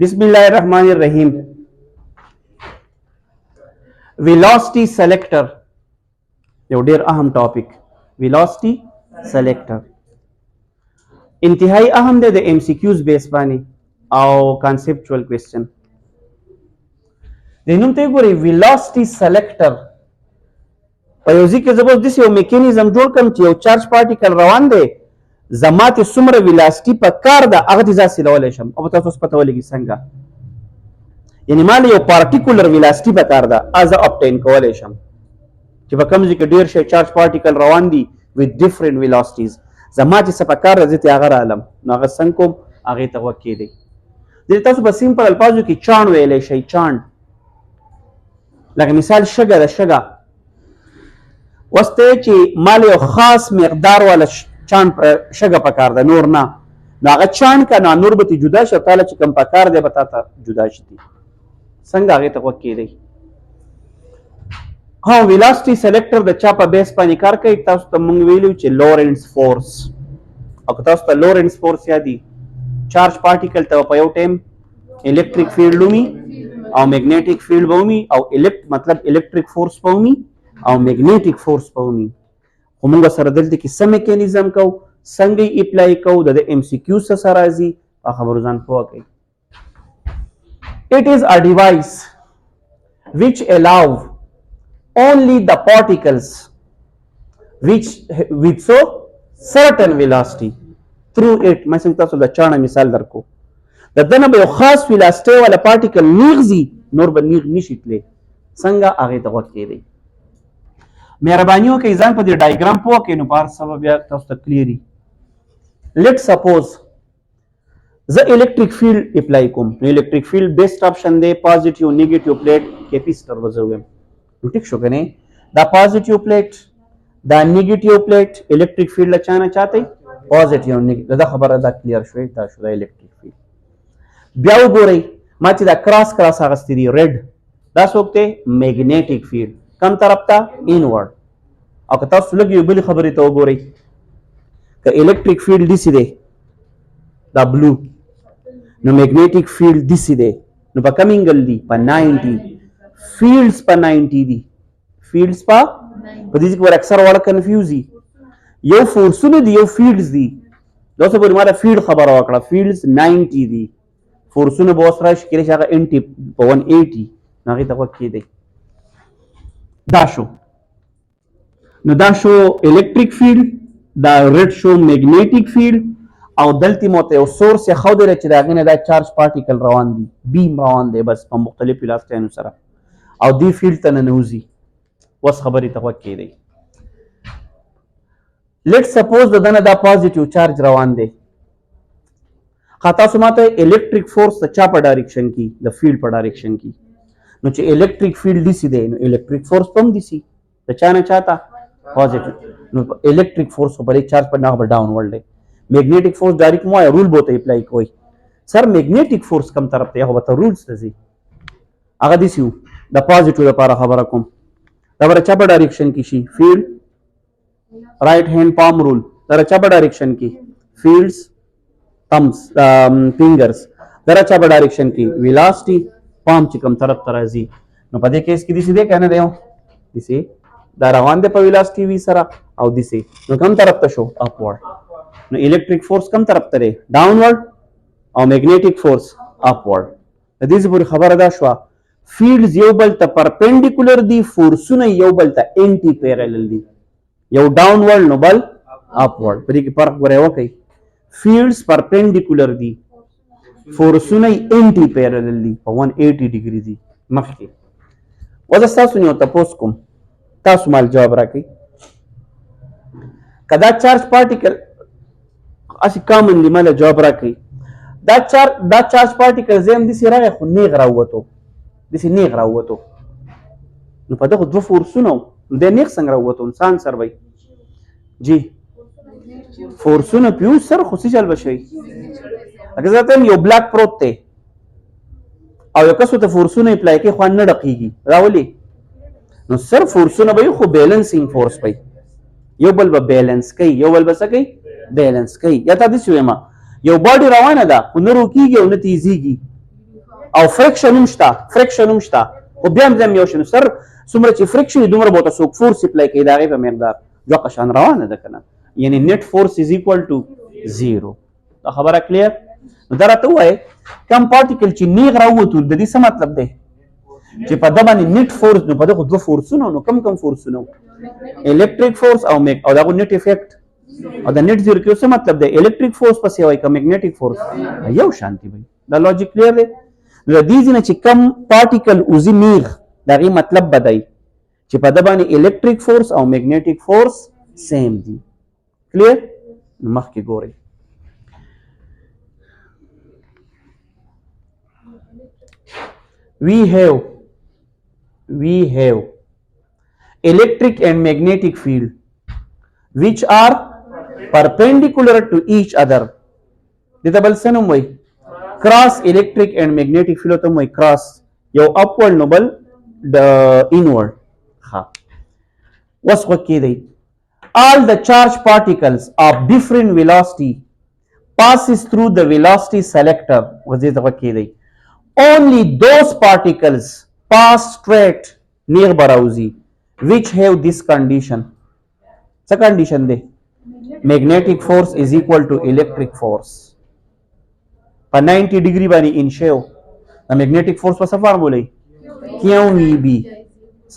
बिस्मिल्लाहिर्रहमानिर्रहीम। Velocity selector यो ढेर अहम टॉपिक। वेलोसिटी सेलेक्टर इंतहाई अहम दे द एमसीक्यूज बेस बानी और कॉन्सेप्चुअल क्वेश्चन दिनुम ते गोरी वेलोसिटी सेलेक्टर पयोजी के जबरदस्त यो मैकेनिज्म जोड़ कम چې चार्ज पार्टिकल रोان दे जमात सुमर वेलोसिटी په کار د هغه ځا سیلول شم او تاسو پته ولګي څنګه یعنی مال یو پارټیکولر ویلاسټي په کار ده از obtain کولای شم چې په کوم ځای کې ډیر شي چارج پارټیکل روان دي with different velocities زما چې څه په کار راځي هغه عالم نو هغه څنګه کوم هغه ته وکې دی د تاسو په سیمپل الفاظو کې چاند ویلې شي چاند لکه مثال شګه د شګه وسته چې مال یو خاص مقدار ولا چاند شګه په کار ده نور نه نو هغه چاند کنه نور به جدا شي تعالی چې کم په کار دی به تا جدا شي څنګه هغه ته وکې دی ها ویلاسټي سلیکټر د چا په بیس باندې کار کوي تاسو ته مونږ ویلو چې لورنس فورس او تاسو ته لورنس فورس یادي چارج پارټیکل ته په یو ټیم الیکټریک فیلډ ومي او میګنیټیک فیلډ ومي او مطلب الیکټریک فورس ومي او میګنیټیک فورس ومي همغه سره دلته کې سم میکانیزم کو څنګه اپلای کو د ام سی کیو سره راځي خبرو ځان پوه کوي it is a device which allow only the particles which with so certain velocity through it ما څنګه تاسو د چانه مثال درکو د دنه به خاص ویلاسټي ولا پارټیکل نیغزي نور به نیغ نشي تللی څنګه هغه ته وکړي دی مهرباني وکړئ ځان په دې ډایګرام پوه کړئ نو په هر سبب بیا تاسو ته کلیري لیټ سپوز زه الیکټریک فیلډ اپلای کوم نو الیکټریک فیلډ بیسټ اپشن دی پازیټیو نیگیټیو پلیټ کیپیسټر وزوم نو ټیک شو کنه دا پازیټیو پلیټ دا نیگیټیو پلیټ الیکټریک فیلډ اچانه چاته پازیټیو نیگیټیو دا خبره دا کلیر شوی دا شو دا الیکټریک فیلډ بیا وګورئ ما چې دا کراس کراس اغستې دي ریډ دا څوک دی میګنیټیک فیلډ کم طرف ته انورډ او که تاسو لږ یو بلې خبرې ته وګورئ که الیکټریک فیلډ داسې دی دا بلو نو میګنیټیک فیلډ داسې دی نو په کوم انګل دی په 90 فیلډز په 90 دي فیلډز په دې کې ور اکثر وړ کنفیوز دي یو فورسونه دي یو فیلډز دي دا څه په ماده فیلډ خبره وکړه فیلډز 90 دي فورسونه به اوس راشي کله چې هغه انټي په 180 هغه ته وکړي دی دا شو نو دا شو الیکټریک فیلډ دا ریډ شو میګنیټیک فیلډ او دلته موته یو سورس یا خو درې چې دا غنه دا چارج پارټیکل روان دي بیم روان دي بس په مختلف ویلاسټیانو سره او دی فیلډ ته ننوزي وس خبرې ته وکړي دی لیټ سپوز دنه دا پازیټیو چارج روان دی خاطا سماته الیکټریک فورس د چا په ډایرکشن کې د فیلډ په ډایرکشن کې نو چې الیکټریک فیلډ دي سي دی نو الیکټریک فورس پم دي سي د چا نه چاته پازیټیو نو الیکټریک فورس په بری چارج په نه ډاونورډ دی میګنیټیک فورس ډایرکټ مو رول بوته اپلای کوي سر میګنیټیک فورس کم طرف ته هغه ته رولز ته زی هغه دي سیو د پازیټیو لپاره خبره کوم دا ور چا په ډایرکشن کې شي فیلډ رائټ هاند پام رول دا چا په ډایرکشن کې فیلډز thumbs fingers دا چا په ډایرکشن کې ویلاسټي پام چې کم طرف ته راځي نو په دې کیس کې دي سیده کنه دیو دي دا روان دی په ویلاسټي وی سره او دي نو کم طرف ته شو اپورډ نو الیکټریک فورس کم طرف ته دی ډاونورډ او میګنیټیک فورس اپورډ د دې پورې خبره دا شو فیلډز یو بل ته پرپینډیکولر دي فورسونه یو بل ته انټي پیرالل دي یو ډاونورډ نو بل اپورډ په دې کې فرق غوړې وکړي فیلډز پرپینډیکولر دي فورسونه انټي پیرالل دي په 180 ډیګري دي مخکې وځه تاسو نو تاسو کوم تاسو مال جواب راکړئ کدا چارج پارټیکل اسی کامنلی مال جواب راکړئ دا چارج پارټیکل زم دي سره خو نیغ راووتو دسی نیغ راووتو نو په دغه دوه فورسونه د نیغ څنګه راووتو انسان سر وای جی فورسونه پیو سر خو څه چل بشي اگر ځاتم یو بلاک پروت ته او یو کسو ته فورسونه اپلای کوي خو نه ډقیږي راولي نو سر فورسونه به خو بیلنسینګ فورس پي یو بل به بیلنس کوي یو بل به څه کوي بیلنس کوي یا تاسو وایم یو باډي روانه ده نو روکیږي او نه تیزیږي او فریکشن هم شته خو بیا هم زم یو شنو سر څومره چې فریکشن دومره به ته څوک فورس اپلای کوي د هغې په مقدار دوه قشان روانه ده که نه یعنی نیټ فورس از ایکول ټو 0 دا خبره کلیر نو دا راته ووایه کم پارټیکل چې نیغ راووتو د دې څه مطلب دی چې په ده باندې نیټ فورس نو په ده خو دوه فورسونه نو کم فورسونه الکتریک فورس او دغه نیټ افیکټ او د نیټ زیرو کې څه مطلب دی الکتریک فورس پسې وایي که میګنیټیک فورس یو شانتي وي دا لاجیک کلیر دی نو د دې ځینې چې کم پارټیکل وځي نیغ د هغې مطلب به دی چې په ده باندې الکتریک فورس او میګنیټیک فورس سیم دي کلیر مخکې ګورئ we have electric and magnetic field which are perpendicular to each other دته بل څه نوم وایي cross electric and magnetic field ته وایي cross یو upward نو بل د inward ها اوس وکې دی all the charged particles of different velocity passes through the velocity selector وځي ته وکې دی only those particles pass straight near Barauzi which have this condition. څه condition دی magnetic force is equal to electric force په 90 degree باندې ان شیو د magnetic force په څه فارموله QVB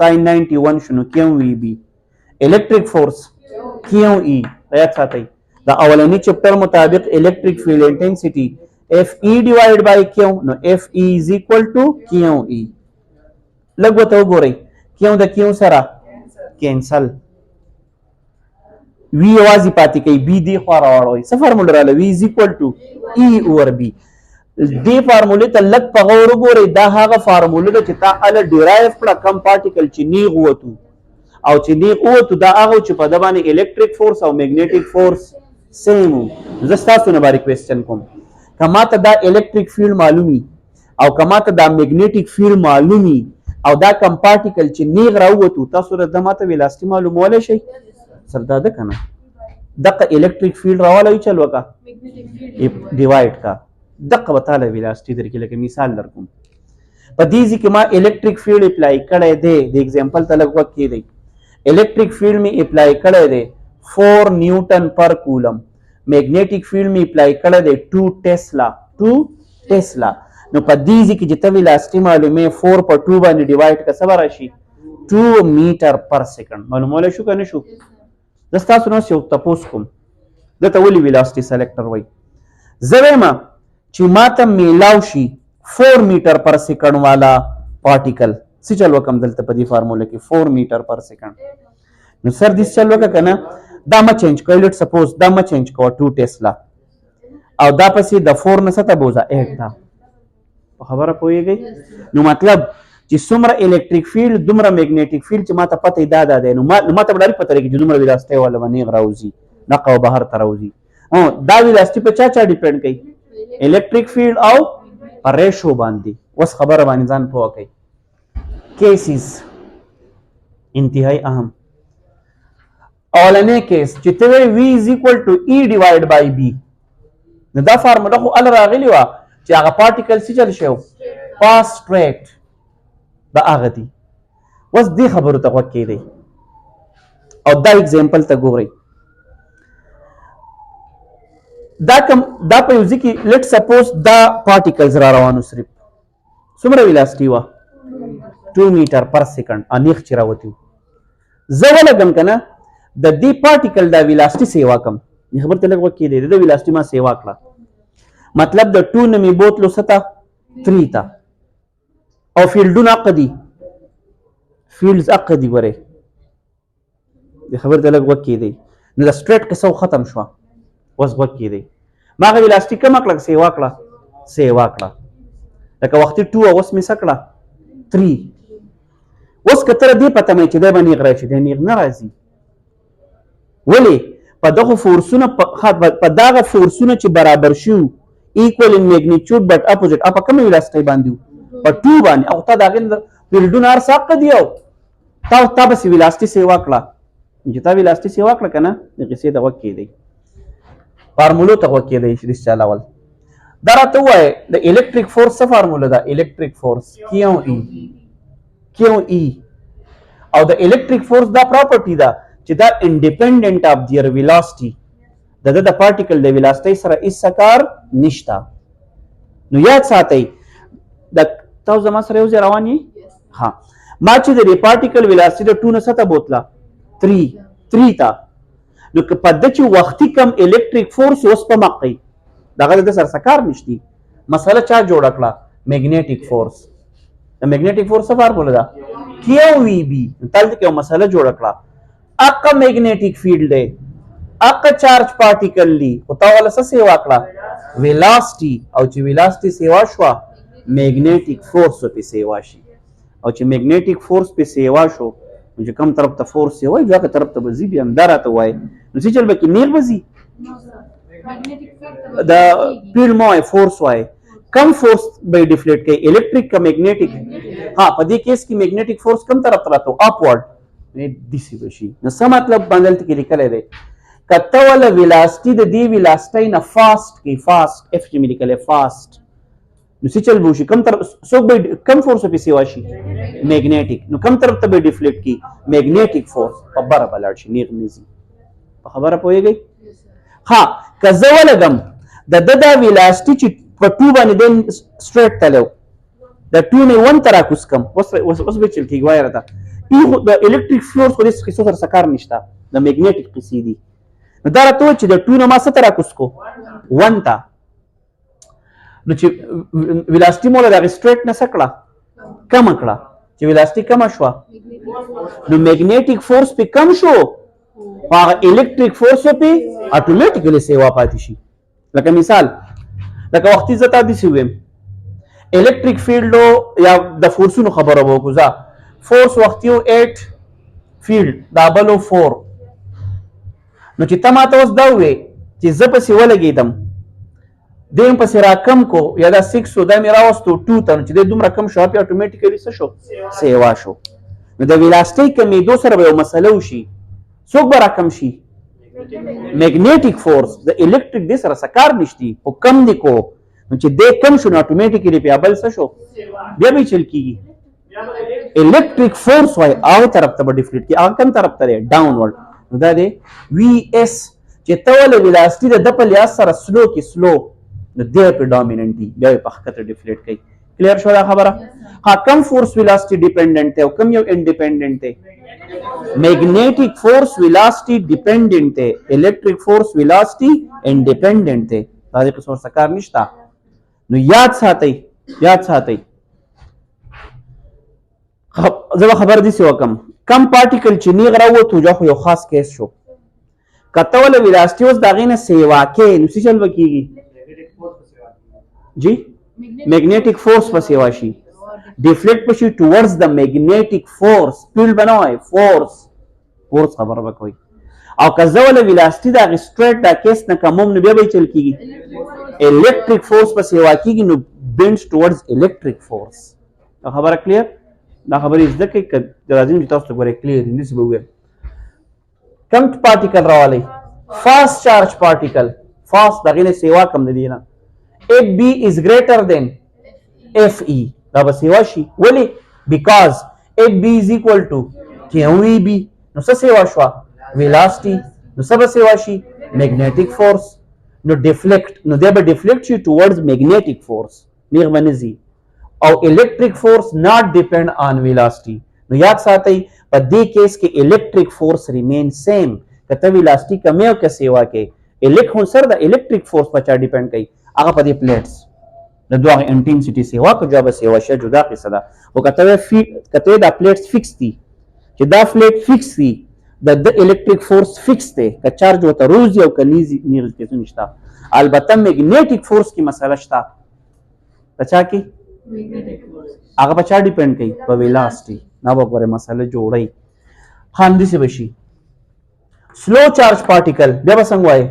sin 91 شنو QVB electric force QE یاد ساتئ د اولنی چپټر مطابق electric field intensity Fe divided by Q نو Fe is equal to QE لږ ورته وګورئ Q د Q سره کینسل V یوازې پاتې کوي B دې خوا راواړوئ څه فارموله راغله V is equal to E over B دې فارمولې ته لږ په غور وګورئ دا هغه فارموله ده چې تا هله ډیرایو کړه کم پارټیکل چې نیغ ووتو او چې نیغ ووتو دا هغه چې په ده باندې الکتریک فورس او میګنیټیک فورس سیم و زه ستاسو نه به ریکویسچن کوم که ماته دا الکتریک فیلډ معلومي او که ماته دا میګنیټیک فیلډ معلومي او دا کم پارټیکل چې نیغ راووتو تاسو د ماته ویلاسټي معلومولی شئ سر دا ده که نه دغه الکتریک فیلډ راواله چل وکړه ډیوایډ کا دغه به تاله ویلاسټي درکړي لکه مثال در کوم په دې ځای کې ما الکتریک فیلډ اپلای کړی دی د ایگزامپل ته لږ وخت کېدی الکتریک فیلډ مې اپلای کړی دی 4 نیوټن پر کولم میګنیټیک فیلډ مې اپلای کړی دی 2 ټیسلا نو په دې ځای کې چې ته ویلاسټي معلومې 4 په 2 باندې ډیوایډ که څه به راشي 2 میټر پر سیکنډ معلومولی شو که نه شو زه ستاسو نه اوس یو تپوس کوم دته ولې ویلاسټي سلیکټر وایي زه وایم چې ماته میلاو شي 4 میټر پر سیکنډ والا پارټیکل څه چل وکم دلته په دې فارموله کې 4 میټر پر سیکنډ نو سر دې چل وکړه که نه دا مه چینج کوئ لیټ سپوز دا مه چینج کوه 2 ټیسلا او دا پسې د 4 نه څه ته بوځه 8 ته په خبره پوهېږئ نو مطلب چې څومره الکتریک فیلډ دومره میګنیټیک فیلډ چې ماته پته یې دا دی نو ماته به ډایرکټ پته لګي چې دومره ویلاسټۍ والا به نیغ راوځي نقه او بهر ته راوځي دا ویلاسټي په چا ډیپینډ کوي الکتریک فیلډ او په ریشو باندې اوس خبره باندې ځان پوه کوئ کیسز انتهایی اهم اولنی کیس چې ته وایې V is equal to E divided by B نو دا فارموله خو هله راغلې وه چې هغه پارټیکل څه چل شوی پاس سټریټ دا هغه دي اوس دې خبرو ته غوږ کېدئ او دا اگزامپل ته ګورئ دا په یو ځای کې لیټ سپوز دا پارټیکلز را روانو صرف څومره ویلاسټي وه 2 میټر پر سیکنډ انیخ چې راوتي زه ولګم که نه د دې پارټیکل دا ویلاسټي سیوا کم خبر ته لږ وخت کېدی د ویلاسټي ما سیوا کړه مطلب د 2 نه مې بوتلو څه ته 3 ته او فیلډونه حق دي فیلډز حق دي ګورئ د خبر ته لږ وخت کېدی نو د سټریټ قصه خختم شوه اوس غوږ کېدی ما هغه ویلاسټي کمه کړه سیوا کړه لکه وختي 2 اوس مې څه کړه 3 اوس که تر دې پته مې چې دی به نیغ راشي دی نیغ نه راځي ولې په دغه فورسونه په دغه فورسونه چې برابر شوي equal in magnitude but opposite په کومه ویلاسټۍ باندې وو په 2 باندې او تا د هغې فیلډونه هر څه حق دي او تا بسې ویلاسټي سیوا کړه چې تا ویلاسټي سیوا کړه که نه د قیسې ته غوږ کېدی فارمولو ته غوږ کېدی شي چلول دا راته وایي د الیکټریک فورس څه فارموله ده؟ الیکټریک فورس کیو ای او د الیکټریک فورس دا پراپرټي ده چې دا انډیپندنٹ اف دیئر ویلاسټي، د پارټیکل د ویلاسټي سره هیڅ کار نشته. نو یاد ساتئ د تاسو زما سره یو ځای روان یې؟ ها، ما چې د پارټیکل ویلاسټي د 2 نه سطح بوتله 3 تا، نو که په د چې وختي کم الیکټریک فورس اوس په مقی دغه د سر سکار نشتی. مسله چا جوړ کړه؟ میګنیټیک فورس. د میګنیټیک فورس څه فارموله ده؟ کیو وی بی. تل کې یو مسله جوړ کړه، اقا میګنیټیک فیلډ دی، اقا چارج پارټیکل دی، او تا ولا څه سیوا کړه؟ ویلاسټي. او چې ویلاسټي سیوا شو میګنیټیک فورس په سیوا شي، او چې میګنیټیک فورس په سیوا شو نو چې کوم طرف ته فورس سیوا وي هغه طرف ته به ځي. بیا همدا راته وایي نو څه چل به کې نیغ به ځي د فیلډ مو فورس وایي. کم فورس به ډیفلیټ کوي، الیکټریک کا میګنیټیک؟ ها، په دې کیس کې میګنیټیک فورس کم طرف ته راته اپورډ دیسی بشي. نو څه مطلب باندې کې لیکلی دی؟ کته ولا ویلاسټي د دې ویلاسټي نه فاست کی فاست اف چې مې لیکلی فاست، نو څه چل بوشي کم طرف څوک به کم فورس په سیوا شي؟ میګنیټیک. نو کم طرف ته به ډیفلیټ کی؟ میګنیټیک فورس په بره بلاړ شي، نیغ نزي. په خبره پوهیږئ؟ ها، که زه ولګم د د ویلاسټي چې په 2 باندې دین سټریټ تلو د 2 نه 1 ته راکوس کم، اوس به چل کېږي وایي راته د الیکټریک فورس خو دې قصو سره څه کار نشته، د میګنیټیک قصې دي. نو دا راته وایي چې د 2 نه ما څه ته راکوس کو؟ 1 ته. نو چې ویلاسټي مولا د سټریټ نه څه کړه؟ کم کړه. چې ویلاسټي کم شوه نو میګنیټیک فورس په کم شو، هغه الیکټریک فورس په اتوماتیکلی سیوا پاتې شي. لکه مثال، لکه وختي زه تا داسې ویم الیکټریک فیلډ یا د فورسونو خبره به وکړو. زه فورس وختي و 8 فیلډ دا بل و 4، نو چې ته ماته اوس دا ووې چې زه پسې ولګېدم دې م پسې راکم کو یا دا 6 و دا مې راوستو 2 ته، نو چې دی دومره کم شو هغه اتوماتیکلی څه شو؟ سیوا شو. نو د ویلاسټي کمېدو سره به یو مسله وشي، څوک به راکم شي؟ میګنیټیک فورس. د الیکټریک دې سره څه کار نشتی خو کم دی کو، نو چې دی کم شو نو اتوماتیکلی بیا بل څه شو؟ بیا به چل کېږي. الیکټریک فورس وایي هغه طرف ته به ډیفلیټ کېږي. هغه کوم طرف ته دی؟ ډاونورډ. نو دا دی وی ایس. چې ته ولې ویلاسټي د ده په لحاظ سره سلو کې سلو، نو دی په ډامیننټ دی، بیا په ښکته ډیفلیټ کوي. کلیر شو دا خبره؟ ها، کم فورس ویلاسټي ډیپینډنٹ دی او کم یو انډیپینډنٹ دی؟ میګنیټیک فورس ویلاسټي ډیپینډنٹ دی، الیکټریک فورس ویلاسټي انډیپینډنٹ دی. دا دې قسم څه کار نشته. نو یاد ساتئ، یاد ساتئ. زه به خبر داسې وکړم کم پارټیکل چې نیغ راووتو دا خو یو خاص کیس شو. که ته ولې ویلاسټي اوس د هغې نه سیوا کوې نو څه چل به کېږي؟ جی میگنیٹک فورس په سیوا شي، ډیفلیکټ بشي ټوورډز د میگنیټیک فورس. فیلډ به نه وایي، فورس خبره به کوي. او که زه ولې ویلاسټي د هغې سټریټ دا کیس نه کموم نو بیا به یې چل کېږي؟ الیکټریک فورس په سیوا کېږي، نو بینډز ټوورډز الیکټریک فورس. خبره کلیر؟ دا خبرې زده کړئ که راځي چې تاسو ته ګورئ کلیر داسې به ووایم. کم پارټیکل راوالی؟ فاست چارج پارټیکل. فاست د هغې نه سیوا کم د دې نه. if B is greater than Fe دا به سیوا شي. ولې؟ because if B is equal to QEB نو څه سیوا شوه؟ ویلاسټي. نو څه به سیوا شي؟ میګنیټیک فورس. نو ډیفلیکټ، نو دی به ډیفلیکټ شي ټوورډز میګنیټیک فورس، نیغ به نه ځي. او الیکټریک فورس ناٹ ډیپینډ آن ویلاسټي. نو یاد ساتئ په دې کیس کې الیکټریک فورس ریمین سیم. که ته ویلاسټي کمې او که سیوا کې، الکترون سره د الیکټریک فورس په چا ډیپینډ کوي؟ هغه په دې پلیټس د دوه انټنسټي سیوا که جواب سیوا شي جدا قصه ده. او کته دا پلیټس فکس دي، چې دا پلیټ فکس دي د الیکټریک فورس فکس دی، که چارج وته روزي او که نیزي نیغ کیسه نشته. البته میګنیټیک فورس کې مسله شته. په چا کې؟ هغه په چا ډیپینډ کوي؟ په ویلاسټي. نه به ګورئ مسله جوړئ. همداسې به شي. سلو چارج پارټیکل بیا به څنګه وایي؟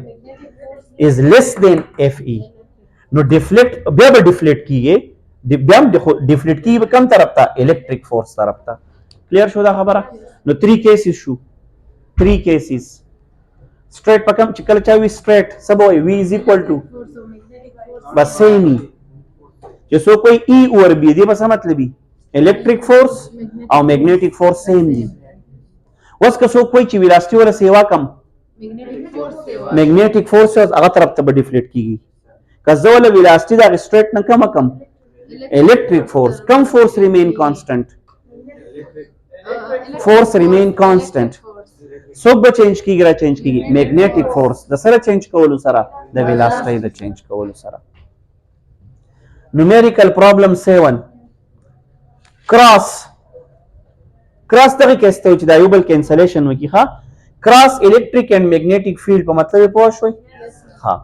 is less than Fe. نو ډیفلیکټ بیا به ډیفلیکټ کیږي، بیا هم ډیفلیکټ کیږي کوم طرف ته؟ الیکټریک فورس طرف ته. کلیر شو دا خبره؟ نو 3 کیسز شو. 3 کیسز سټریټ په کوم چې کله چا وي سټریټ څه به وایي؟ V is equal to بس سیم چې سو کوئی ای اور بی دی بس مطلب الیکټریک فورس او میګنیټیک فورس سیم دي اوس که څوک وایي چې ویلاسټي ولا سیوا کم میګنیټیک فورس هغه طرف ته به ډیفلیټ کیږي که زه ولا ویلاسټي د سټریټ نه کم electric force come force remain constant force remain constant so به چینج کیږي را چینج کیږي magnetic force د سره چینج کولو سره د velocity د چینج کولو سره numerical problem 7 cross دغه کې ستو چې دا یو بل کینسلیشن وکي ها cross electric and magnetic field په مطلب پوه شوي ها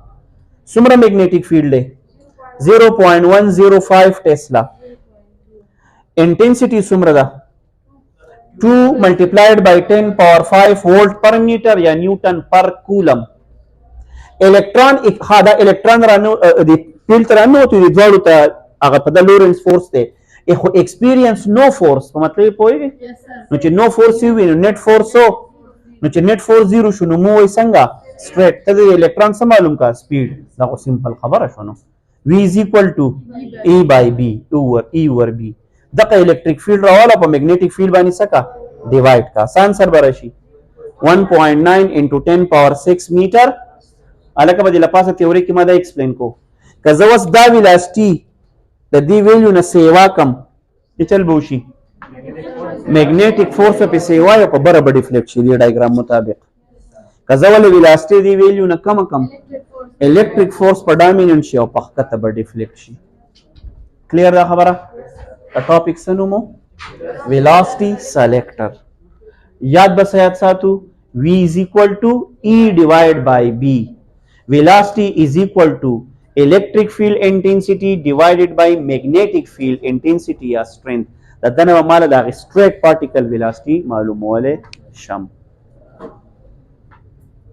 څومره magnetic field دی 0.105 tesla intensity څومره ده 2 multiplied by 10 power 5 volt per meter या Newton per coulomb electron ها دا इलेक्ट्रॉन رانو د فیلټ رانو ته د ځوړو ته هغه په د لورنس فورس ته خو ایکسپیرینس نو فورس په مطلب پوهیږي نو چې نو فورس وي نو نت فورس نو چې نت فورس زیرو شو نو مو وای څنګه سټریټ ته د الکترون سم معلوم کا سپیډ دا سمپل خبره شونه V is equal to E by B over B دغه الیکټریک فیلډ راواله په میګنیټیک فیلډ باندې سکا ډیوایډ کا آنسر برشي 1.9 into 10 power 6 میټر الکه په دې لپاسه تیوري کې ما دا ایکسپلین کو که زه وس دا ویلاسټي د دې ویلیو نه سیوا کم چې چل بوشي میګنیټیک فورس په سیوا یا په بره بډی فلیکټ شي دی ډایګرام مطابق که زه ول ویلاسټي دی ویلیو نه کم electric force per dominant شي او په خطه به ډیفلیکټ شي کلیر دا خبره دا ټاپک سنومو velocity selector یاد بسیات ساتو V is equal to E divided by B velocity is equal to electric field intensity divided by magnetic field intensity या strength دا دنه مال دا straight particle velocity معلوموله شم